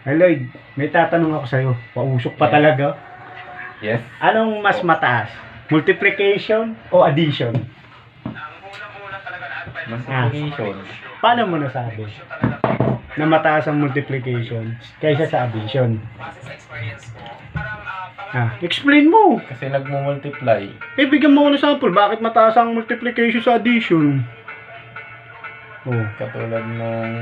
Hey Lloyd, may tatanong ako sa'yo. Pausok pa Yes. talaga. Yes. Anong mas mataas? Multiplication o addition? Multiplication. Paano mo nasabi na mataas ang multiplication kaysa sa addition? Explain mo. Kasi nagmo-multiply. Bigyan mo ako ng sample. Bakit mataas ang multiplication sa addition? Oh. Katulad ng...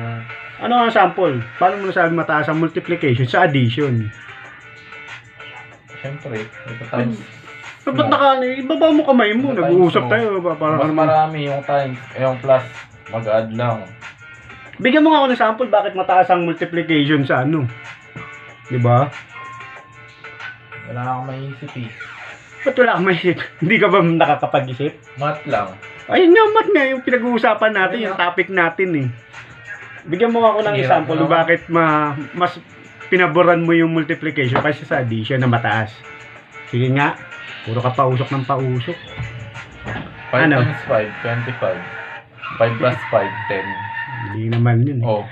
Ano ang sample? Paano mo nasabi mataas ang multiplication sa addition? Siyempre, ito times. Ba't ibaba mo kamay mo? Ito Nag-uusap times mo. tayo. Mas marami yung times. Yung plus. Mag-add lang. Bigyan mo nga ako ng sample bakit mataas ang multiplication sa ano. 'Di ba? Wala akong maisip eh. Ba't wala kang maisip? Hindi ka ba nakakapag-isip? Math lang. Ayun nga, mat nga yung pinag-uusapan natin, yung topic natin eh. Bigyan mo ako ng Hirap example naman. bakit mas pinaboran mo yung multiplication kaysa sa addition na mataas. Sige nga, puro ka pausok ng pausok. 5 Ano? times 5, 25. 5 plus 5, 10. Hindi naman yun eh. Oh.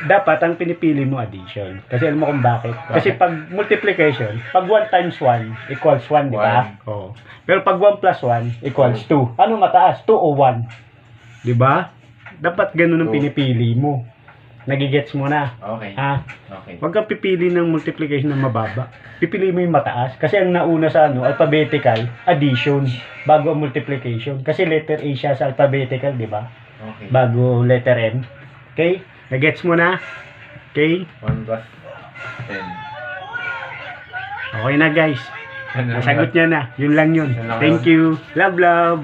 Dapat ang pinipili mo addition. Kasi alam mo kung bakit. Kasi pag multiplication, pag 1 times 1 equals 1, di ba? Oo. Pero pag 1 plus 1 equals 2. Ano mataas? 2 o 1? Di ba? Dapat ganun ang Oo. pinipili mo. Nagigets mo na. Okay. Ha? Okay. Huwag kang pipili ng multiplication na mababa. Pipili mo yung mataas. Kasi ang nauna sa alphabetical, addition, bago ang multiplication. Kasi letter A siya sa alphabetical, di ba? Okay. Bago letter M. Okay? Nagets mo na? Okay? 1 plus 10. Okay na guys. Nasagot niya na. Yun lang yun. Yun lang Thank you. Love, love.